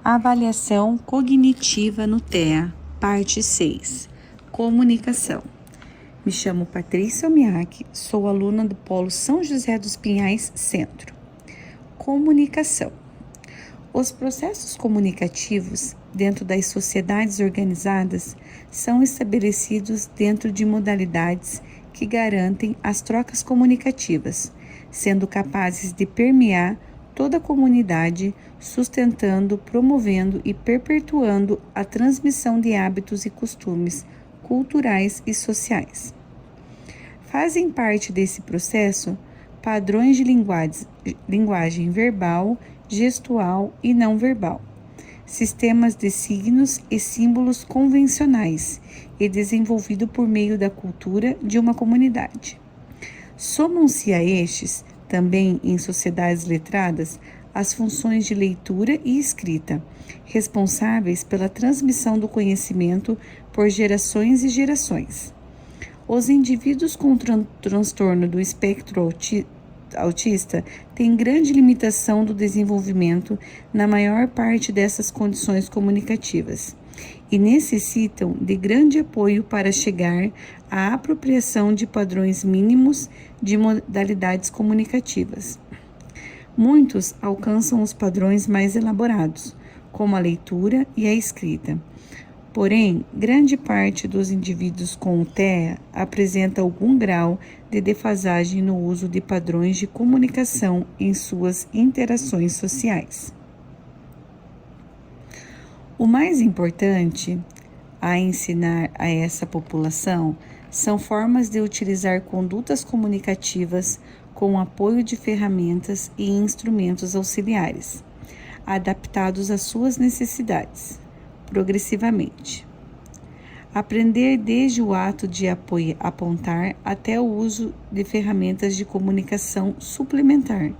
Avaliação cognitiva no TEA, parte 6. Comunicação. Me chamo Patrícia Omiak, sou aluna do Polo São José dos Pinhais Centro. Comunicação. Os processos comunicativos dentro das sociedades organizadas são estabelecidos dentro de modalidades que garantem as trocas comunicativas, sendo capazes de permear toda a comunidade, sustentando, promovendo e perpetuando a transmissão de hábitos e costumes culturais e sociais. Fazem parte desse processo padrões de linguagem verbal, gestual e não verbal, sistemas de signos e símbolos convencionais e desenvolvido por meio da cultura de uma comunidade. Somam-se a estes, também em sociedades letradas, as funções de leitura e escrita, responsáveis pela transmissão do conhecimento por gerações e gerações. Os indivíduos com transtorno do espectro autista têm grande limitação do desenvolvimento na maior parte dessas condições comunicativas e necessitam de grande apoio para chegar à apropriação de padrões mínimos de modalidades comunicativas. Muitos alcançam os padrões mais elaborados, como a leitura e a escrita. Porém, grande parte dos indivíduos com o TEA apresenta algum grau de defasagem no uso de padrões de comunicação em suas interações sociais. O mais importante a ensinar a essa população são formas de utilizar condutas comunicativas com apoio de ferramentas e instrumentos auxiliares, adaptados às suas necessidades, progressivamente. Aprender desde o ato de apontar até o uso de ferramentas de comunicação suplementar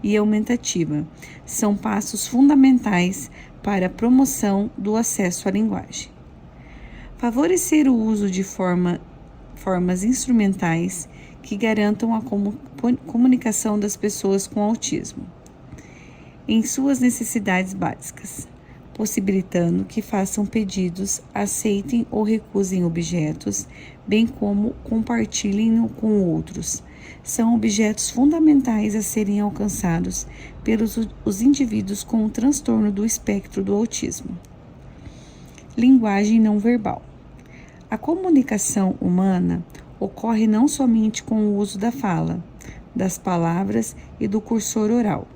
e aumentativa são passos fundamentais para a promoção do acesso à linguagem. Favorecer o uso de formas instrumentais que garantam a comunicação das pessoas com autismo em suas necessidades básicas, possibilitando que façam pedidos, aceitem ou recusem objetos, bem como compartilhem com outros. São objetos fundamentais a serem alcançados pelos os indivíduos com o transtorno do espectro do autismo. Linguagem não verbal. A comunicação humana ocorre não somente com o uso da fala, das palavras e do cursor oral.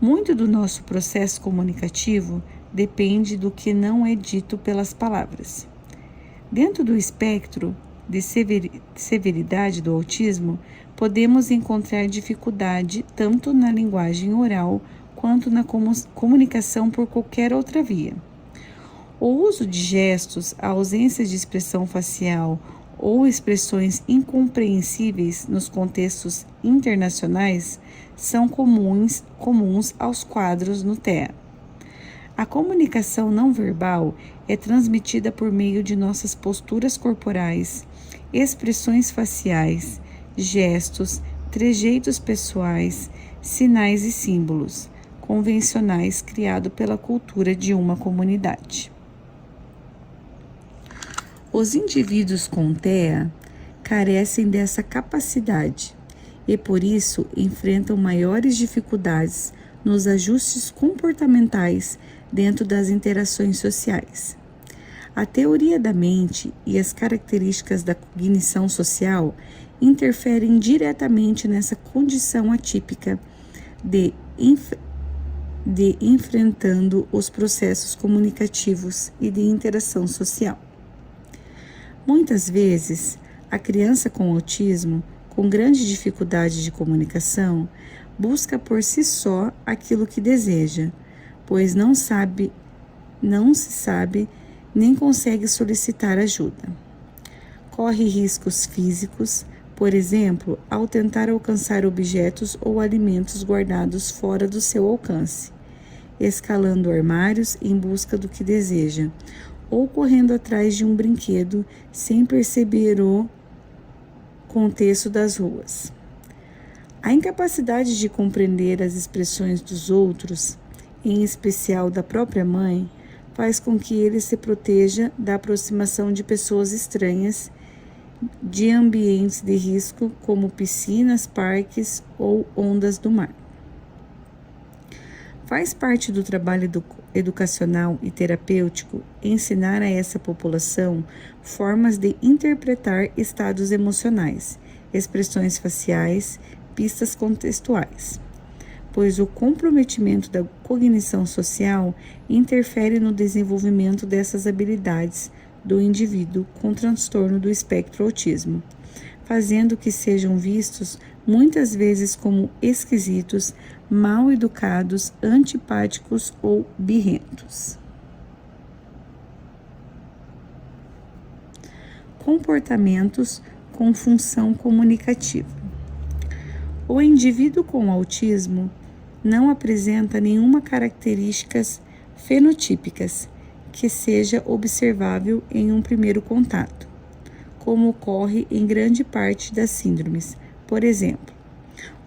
Muito do nosso processo comunicativo depende do que não é dito pelas palavras. Dentro do espectro de severidade do autismo, podemos encontrar dificuldade tanto na linguagem oral quanto na comunicação por qualquer outra via. O uso de gestos, a ausência de expressão facial ou expressões incompreensíveis nos contextos internacionais são comuns aos quadros no TEA. A comunicação não verbal é transmitida por meio de nossas posturas corporais, expressões faciais, gestos, trejeitos pessoais, sinais e símbolos convencionais criados pela cultura de uma comunidade. Os indivíduos com TEA carecem dessa capacidade e, por isso, enfrentam maiores dificuldades nos ajustes comportamentais dentro das interações sociais. A teoria da mente e as características da cognição social interferem diretamente nessa condição atípica de enfrentando os processos comunicativos e de interação social. Muitas vezes, a criança com autismo, com grande dificuldade de comunicação, busca por si só aquilo que deseja, pois não se sabe nem consegue solicitar ajuda. Corre riscos físicos, por exemplo, ao tentar alcançar objetos ou alimentos guardados fora do seu alcance, escalando armários em busca do que deseja, ou correndo atrás de um brinquedo sem perceber o contexto das ruas. A incapacidade de compreender as expressões dos outros em especial da própria mãe, faz com que ele se proteja da aproximação de pessoas estranhas, de ambientes de risco como piscinas, parques ou ondas do mar. Faz parte do trabalho educacional e terapêutico ensinar a essa população formas de interpretar estados emocionais, expressões faciais, pistas contextuais, pois o comprometimento da cognição social interfere no desenvolvimento dessas habilidades do indivíduo com transtorno do espectro autismo, fazendo que sejam vistos muitas vezes como esquisitos, mal educados, antipáticos ou birrentos. Comportamentos com função comunicativa. O indivíduo com autismo não apresenta nenhuma características fenotípicas que seja observável em um primeiro contato, como ocorre em grande parte das síndromes. Por exemplo,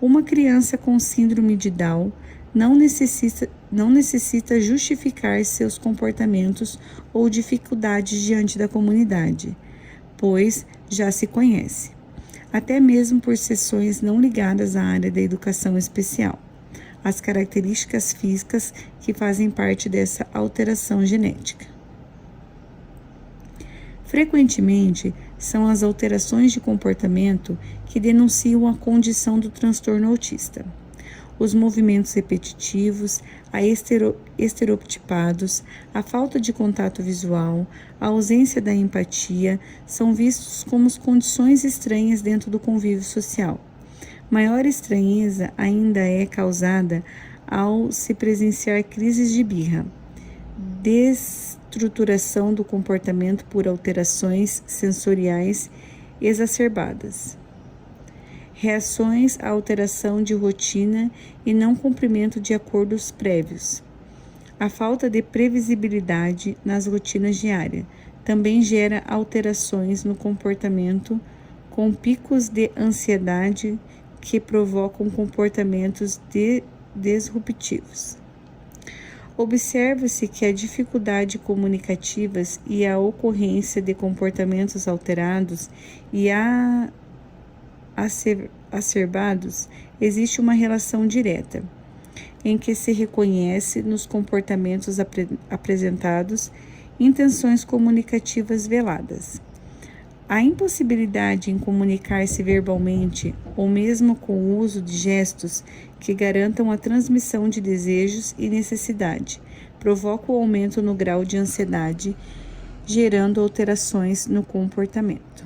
uma criança com síndrome de Down não necessita justificar seus comportamentos ou dificuldades diante da comunidade, pois já se conhece, até mesmo por sessões não ligadas à área da educação especial, as características físicas que fazem parte dessa alteração genética. Frequentemente, são as alterações de comportamento que denunciam a condição do transtorno autista. Os movimentos repetitivos, estereotipados, a falta de contato visual, a ausência da empatia são vistos como condições estranhas dentro do convívio social. Maior estranheza ainda é causada ao se presenciar crises de birra, destruturação do comportamento por alterações sensoriais exacerbadas, reações à alteração de rotina e não cumprimento de acordos prévios. A falta de previsibilidade nas rotinas diárias também gera alterações no comportamento, com picos de ansiedade que provocam comportamentos disruptivos. Observa-se que a dificuldade comunicativas e a ocorrência de comportamentos alterados e acerbados existe uma relação direta, em que se reconhece nos comportamentos apresentados intenções comunicativas veladas. A impossibilidade em comunicar-se verbalmente ou mesmo com o uso de gestos que garantam a transmissão de desejos e necessidade provoca o aumento no grau de ansiedade, gerando alterações no comportamento.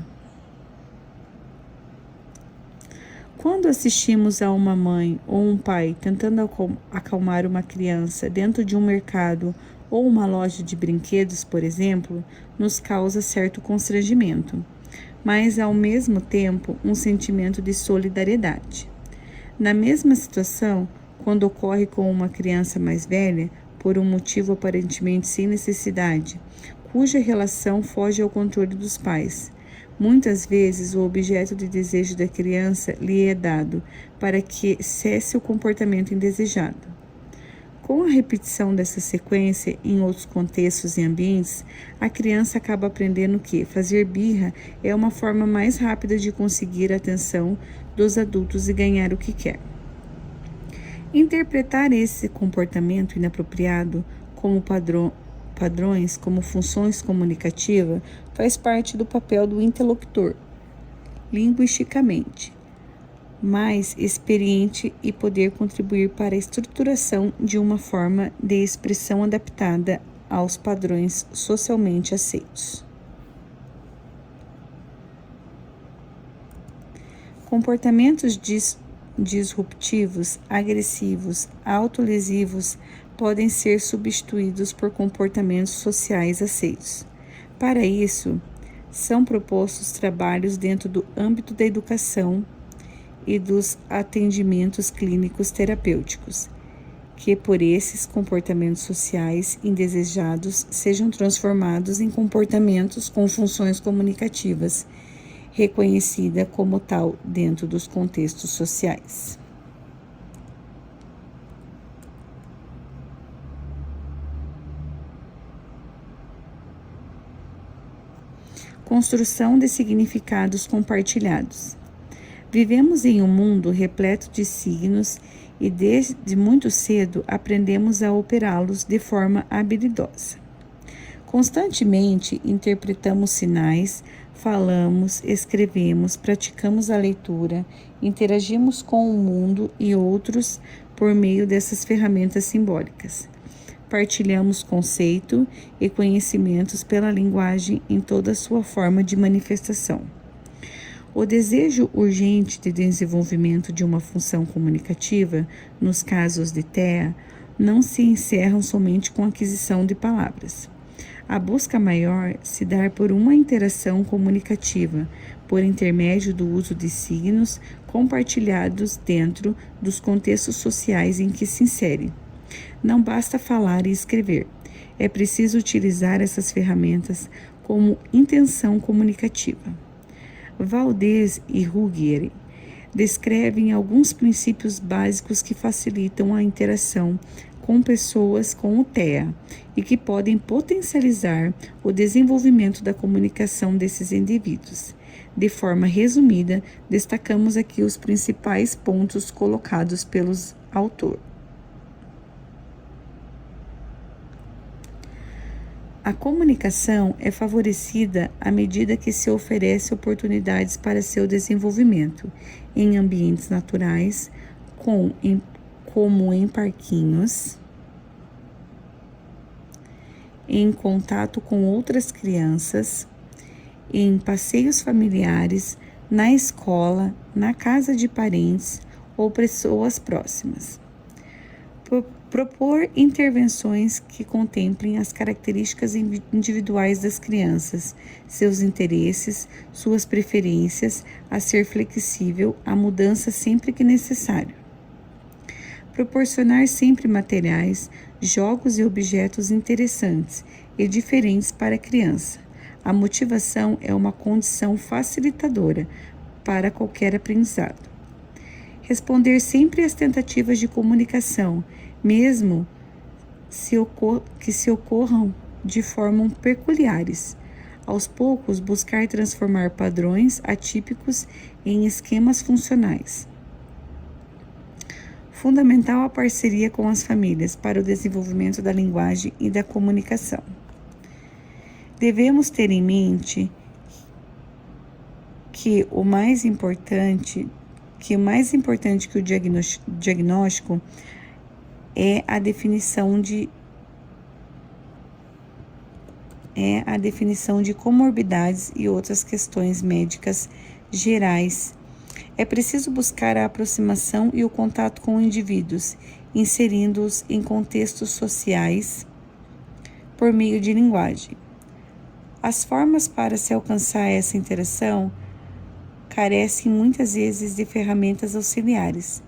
Quando assistimos a uma mãe ou um pai tentando acalmar uma criança dentro de um mercado ou uma loja de brinquedos, por exemplo, nos causa certo constrangimento, mas ao mesmo tempo um sentimento de solidariedade. Na mesma situação, quando ocorre com uma criança mais velha, por um motivo aparentemente sem necessidade, cuja relação foge ao controle dos pais, muitas vezes o objeto de desejo da criança lhe é dado para que cesse o comportamento indesejado. Com a repetição dessa sequência em outros contextos e ambientes, a criança acaba aprendendo que fazer birra é uma forma mais rápida de conseguir a atenção dos adultos e ganhar o que quer. Interpretar esse comportamento inapropriado como padrões, como funções comunicativas, faz parte do papel do interlocutor, linguisticamente mais experiente e poder contribuir para a estruturação de uma forma de expressão adaptada aos padrões socialmente aceitos. Comportamentos disruptivos, agressivos, autolesivos podem ser substituídos por comportamentos sociais aceitos. Para isso, são propostos trabalhos dentro do âmbito da educação e dos atendimentos clínicos terapêuticos, que por esses comportamentos sociais indesejados sejam transformados em comportamentos com funções comunicativas, reconhecida como tal dentro dos contextos sociais. Construção de significados compartilhados. Vivemos em um mundo repleto de signos e desde muito cedo aprendemos a operá-los de forma habilidosa. Constantemente interpretamos sinais, falamos, escrevemos, praticamos a leitura, interagimos com o mundo e outros por meio dessas ferramentas simbólicas. Partilhamos conceito e conhecimentos pela linguagem em toda a sua forma de manifestação. O desejo urgente de desenvolvimento de uma função comunicativa, nos casos de TEA, não se encerram somente com a aquisição de palavras. A busca maior se dá por uma interação comunicativa, por intermédio do uso de signos compartilhados dentro dos contextos sociais em que se insere. Não basta falar e escrever, é preciso utilizar essas ferramentas como intenção comunicativa. Valdez e Ruggieri descrevem alguns princípios básicos que facilitam a interação com pessoas com o TEA e que podem potencializar o desenvolvimento da comunicação desses indivíduos. De forma resumida, destacamos aqui os principais pontos colocados pelos autores. A comunicação é favorecida à medida que se oferece oportunidades para seu desenvolvimento em ambientes naturais, como em parquinhos, em contato com outras crianças, em passeios familiares, na escola, na casa de parentes ou pessoas próximas. Propor intervenções que contemplem as características individuais das crianças, seus interesses, suas preferências, a ser flexível à mudança sempre que necessário. Proporcionar sempre materiais, jogos e objetos interessantes e diferentes para a criança. A motivação é uma condição facilitadora para qualquer aprendizado. Responder sempre às tentativas de comunicação, mesmo que se ocorram de forma peculiares. Aos poucos, buscar transformar padrões atípicos em esquemas funcionais. Fundamental a parceria com as famílias para o desenvolvimento da linguagem e da comunicação. Devemos ter em mente que o mais importante que o diagnóstico é a definição de comorbidades e outras questões médicas gerais. É preciso buscar a aproximação e o contato com indivíduos, inserindo-os em contextos sociais por meio de linguagem. As formas para se alcançar essa interação carecem muitas vezes de ferramentas auxiliares,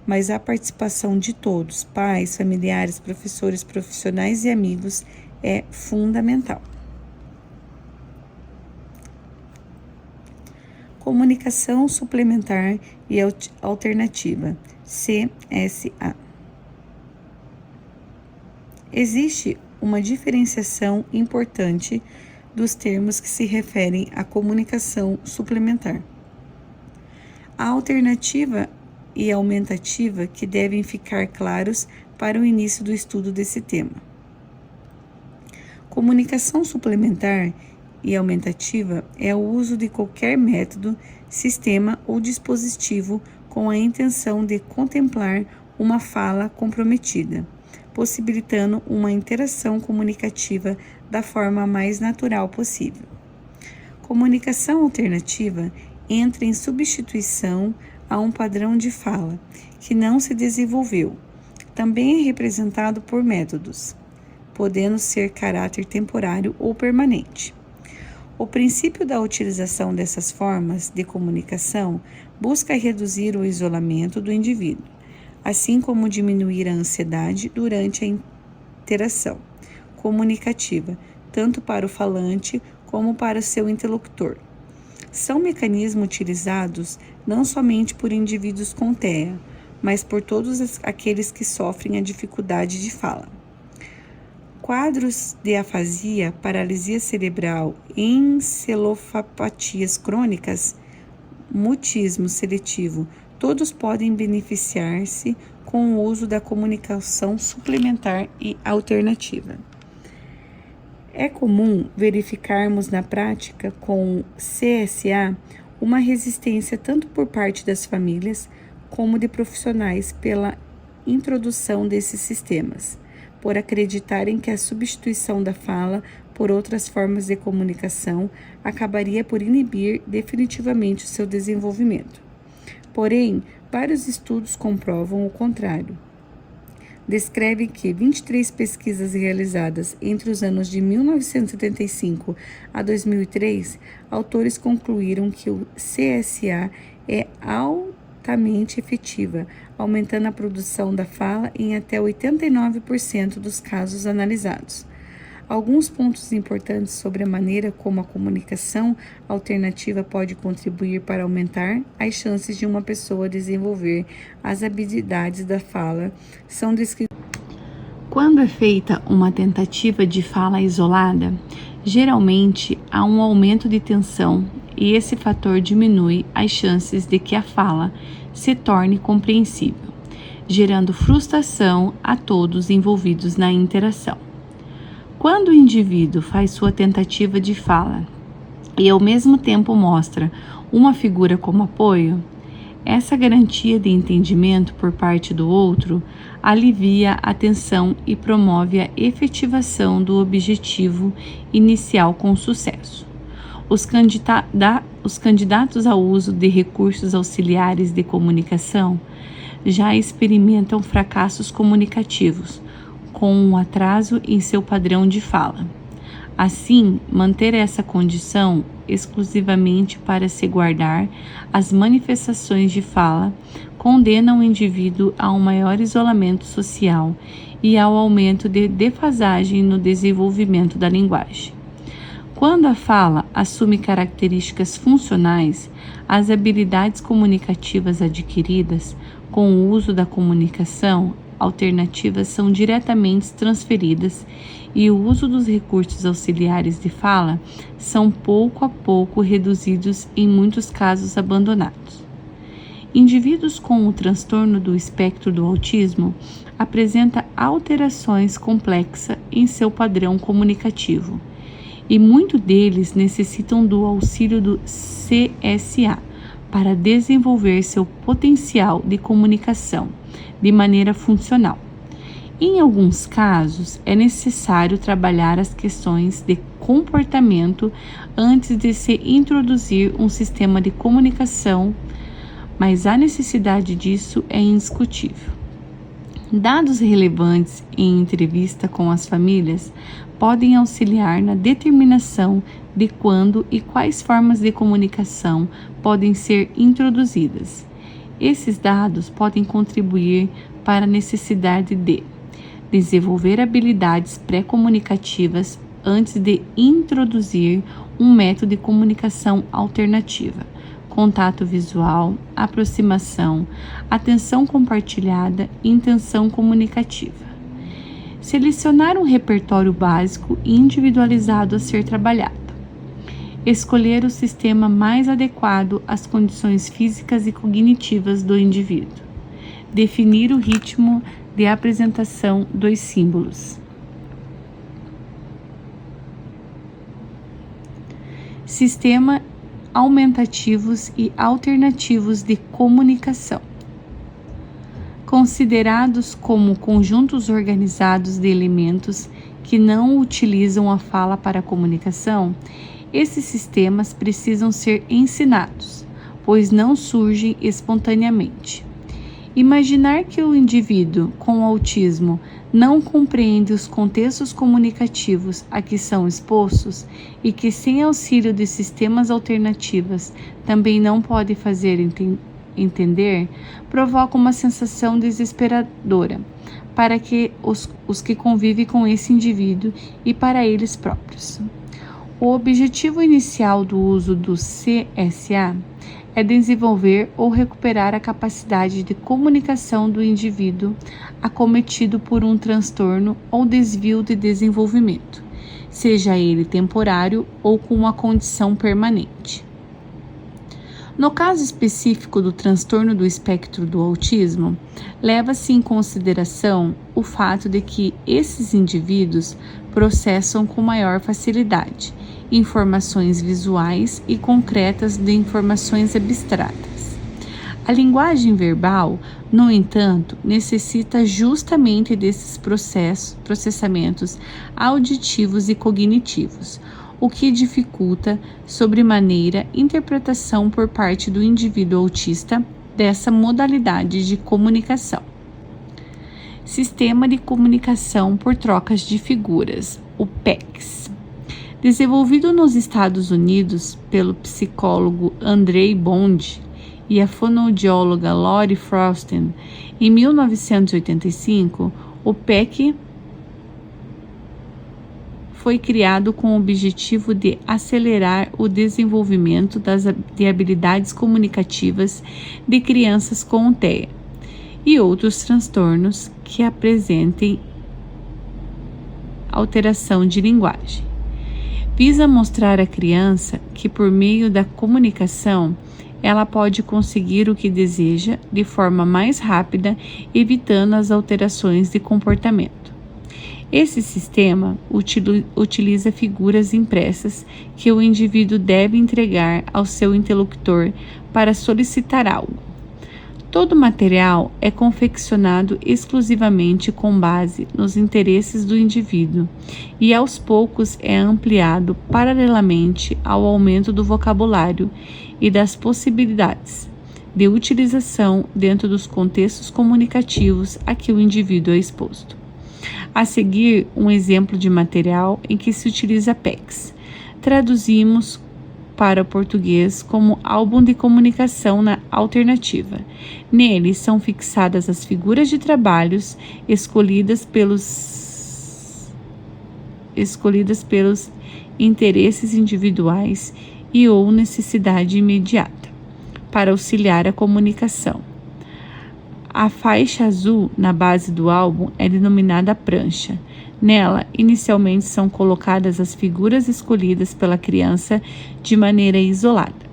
mas a participação de todos, pais, familiares, professores, profissionais e amigos, é fundamental. Comunicação suplementar e alternativa, CSA. Existe uma diferenciação importante dos termos que se referem à comunicação suplementar. A alternativa e aumentativa que devem ficar claros para o início do estudo desse tema. Comunicação suplementar e aumentativa é o uso de qualquer método, sistema ou dispositivo com a intenção de contemplar uma fala comprometida, possibilitando uma interação comunicativa da forma mais natural possível. Comunicação alternativa entra em substituição a um padrão de fala que não se desenvolveu. Também é representado por métodos, podendo ser caráter temporário ou permanente. O princípio da utilização dessas formas de comunicação busca reduzir o isolamento do indivíduo, assim como diminuir a ansiedade durante a interação comunicativa, tanto para o falante como para o seu interlocutor. São mecanismos utilizados não somente por indivíduos com TEA, mas por todos aqueles que sofrem a dificuldade de fala. Quadros de afasia, paralisia cerebral, encefalopatias crônicas, mutismo seletivo, todos podem beneficiar-se com o uso da comunicação suplementar e alternativa. É comum verificarmos na prática com CSA uma resistência tanto por parte das famílias como de profissionais pela introdução desses sistemas, por acreditarem que a substituição da fala por outras formas de comunicação acabaria por inibir definitivamente o seu desenvolvimento. Porém, vários estudos comprovam o contrário. Descreve que 23 pesquisas realizadas entre os anos de 1975 a 2003, autores concluíram que o CSA é altamente efetiva, aumentando a produção da fala em até 89% dos casos analisados. Alguns pontos importantes sobre a maneira como a comunicação alternativa pode contribuir para aumentar as chances de uma pessoa desenvolver as habilidades da fala são descritos. Quando é feita uma tentativa de fala isolada, geralmente há um aumento de tensão e esse fator diminui as chances de que a fala se torne compreensível, gerando frustração a todos envolvidos na interação. Quando o indivíduo faz sua tentativa de fala e ao mesmo tempo mostra uma figura como apoio, essa garantia de entendimento por parte do outro alivia a tensão e promove a efetivação do objetivo inicial com sucesso. Os candidatos ao uso de recursos auxiliares de comunicação já experimentam fracassos comunicativos, com um atraso em seu padrão de fala. Assim, manter essa condição exclusivamente para se guardar as manifestações de fala condena o indivíduo a um maior isolamento social e ao aumento de defasagem no desenvolvimento da linguagem. Quando a fala assume características funcionais, as habilidades comunicativas adquiridas com o uso da comunicação alternativas são diretamente transferidas e o uso dos recursos auxiliares de fala são pouco a pouco reduzidos, em muitos casos abandonados. Indivíduos com o transtorno do espectro do autismo apresentam alterações complexas em seu padrão comunicativo e muitos deles necessitam do auxílio do CSA para desenvolver seu potencial de comunicação de maneira funcional. Em alguns casos, é necessário trabalhar as questões de comportamento antes de se introduzir um sistema de comunicação, mas a necessidade disso é indiscutível. Dados relevantes em entrevista com as famílias podem auxiliar na determinação de quando e quais formas de comunicação podem ser introduzidas. Esses dados podem contribuir para a necessidade de desenvolver habilidades pré-comunicativas antes de introduzir um método de comunicação alternativa, contato visual, aproximação, atenção compartilhada e intenção comunicativa. Selecionar um repertório básico e individualizado a ser trabalhado. Escolher o sistema mais adequado às condições físicas e cognitivas do indivíduo. Definir o ritmo de apresentação dos símbolos. Sistema aumentativos e alternativos de comunicação. Considerados como conjuntos organizados de elementos que não utilizam a fala para a comunicação, esses sistemas precisam ser ensinados, pois não surgem espontaneamente. Imaginar que o indivíduo com autismo não compreende os contextos comunicativos a que são expostos e que, sem auxílio de sistemas alternativos, também não pode fazer entender, provoca uma sensação desesperadora para que os que convivem com esse indivíduo e para eles próprios. O objetivo inicial do uso do CSA é desenvolver ou recuperar a capacidade de comunicação do indivíduo acometido por um transtorno ou desvio de desenvolvimento, seja ele temporário ou com uma condição permanente. No caso específico do transtorno do espectro do autismo, leva-se em consideração o fato de que esses indivíduos processam com maior facilidade informações visuais e concretas de informações abstratas. A linguagem verbal, no entanto, necessita justamente desses processamentos auditivos e cognitivos, o que dificulta sobremaneira interpretação por parte do indivíduo autista dessa modalidade de comunicação. Sistema de Comunicação por Trocas de Figuras, o PECS. Desenvolvido nos Estados Unidos pelo psicólogo Andrei Bond e a fonoaudióloga Lori Frosten em 1985, o PEC foi criado com o objetivo de acelerar o desenvolvimento de habilidades comunicativas de crianças com TEA e outros transtornos que apresentem alteração de linguagem. Visa mostrar à criança que, por meio da comunicação, ela pode conseguir o que deseja de forma mais rápida, evitando as alterações de comportamento. Esse sistema utiliza figuras impressas que o indivíduo deve entregar ao seu interlocutor para solicitar algo. Todo o material é confeccionado exclusivamente com base nos interesses do indivíduo e aos poucos é ampliado paralelamente ao aumento do vocabulário e das possibilidades de utilização dentro dos contextos comunicativos a que o indivíduo é exposto. A seguir, um exemplo de material em que se utiliza PECS. Traduzimos para o português como álbum de comunicação alternativa. Nele são fixadas as figuras de trabalhos escolhidas pelos interesses individuais e ou necessidade imediata para auxiliar a comunicação. A faixa azul na base do álbum é denominada prancha. Nela, inicialmente são colocadas as figuras escolhidas pela criança de maneira isolada.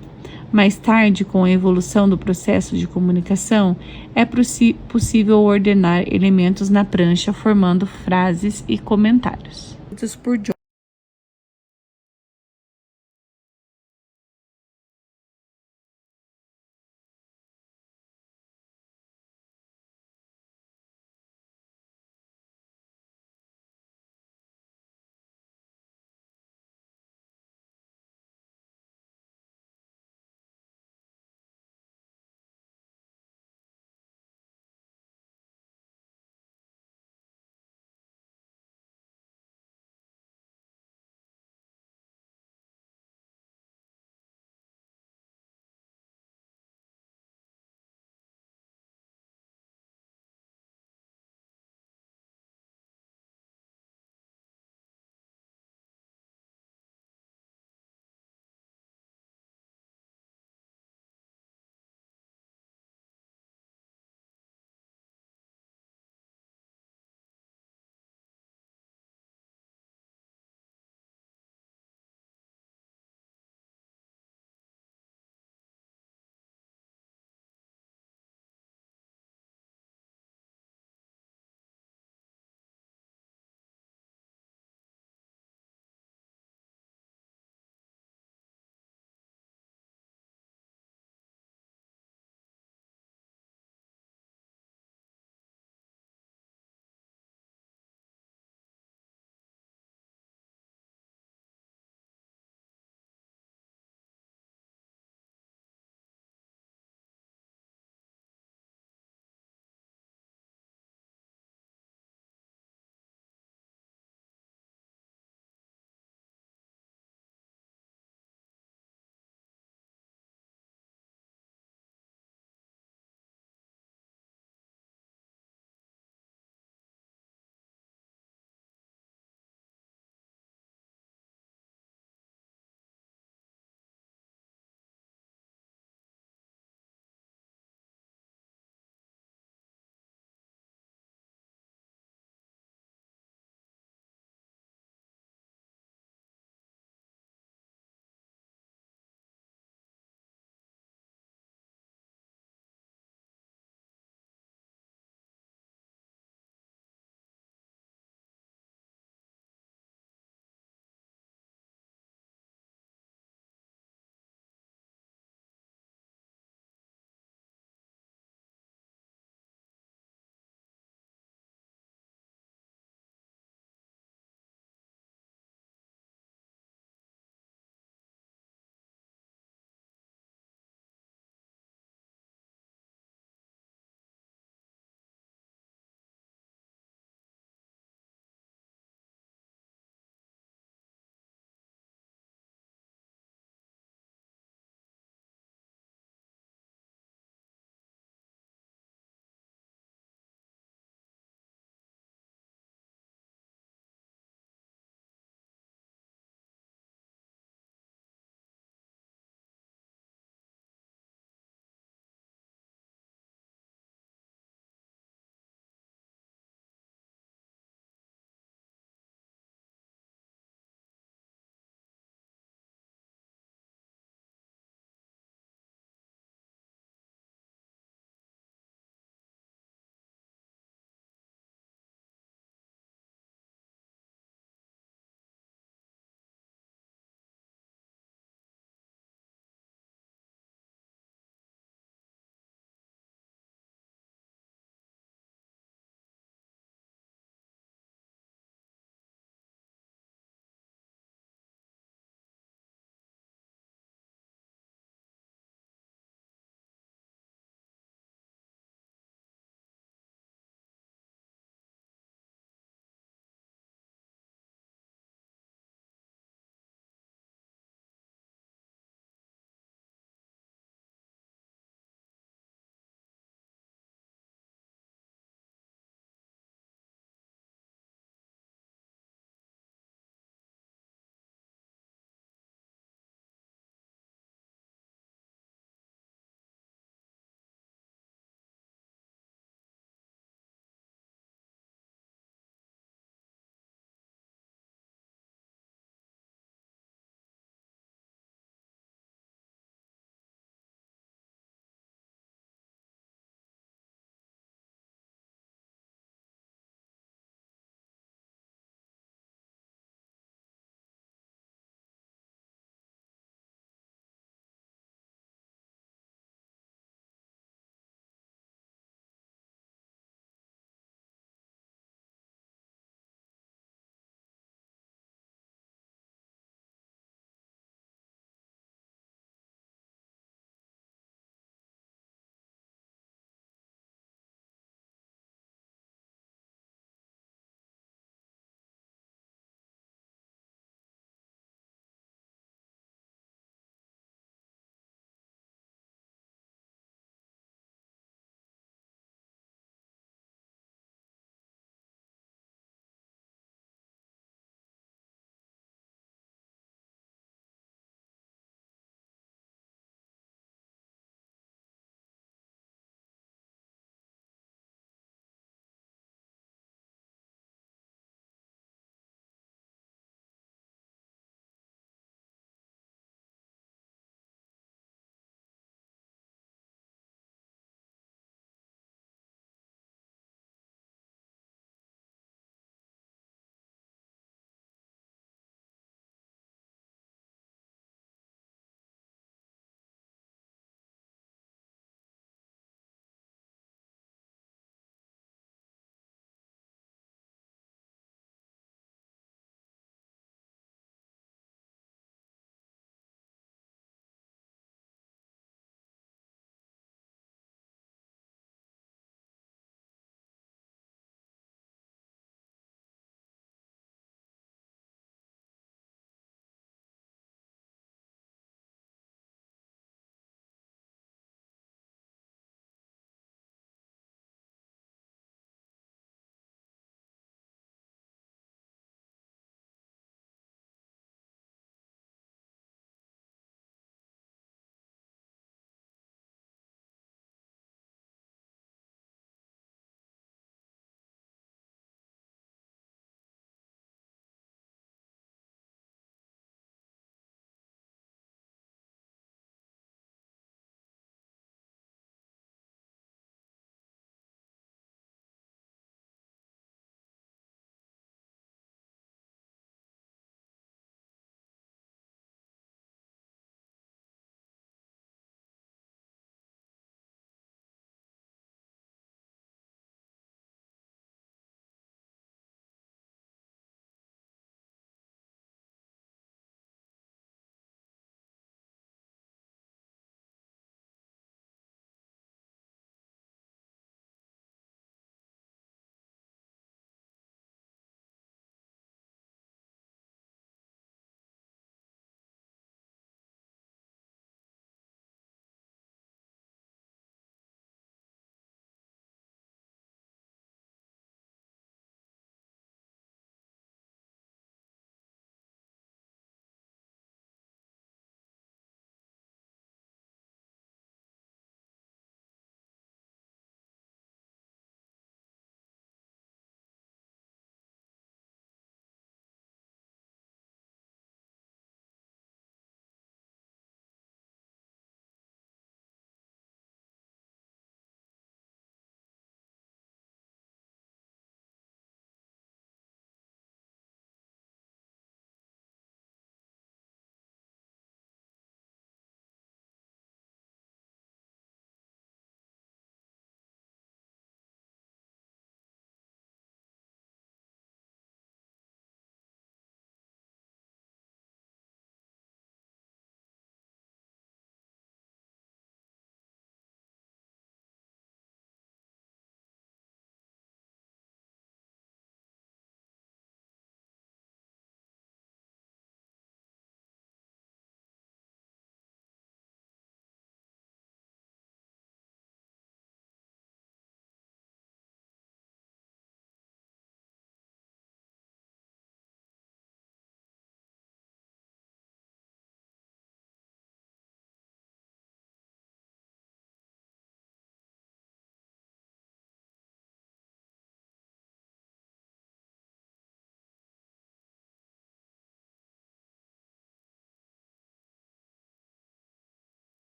Mais tarde, com a evolução do processo de comunicação, é possível ordenar elementos na prancha, formando frases e comentários. Por John.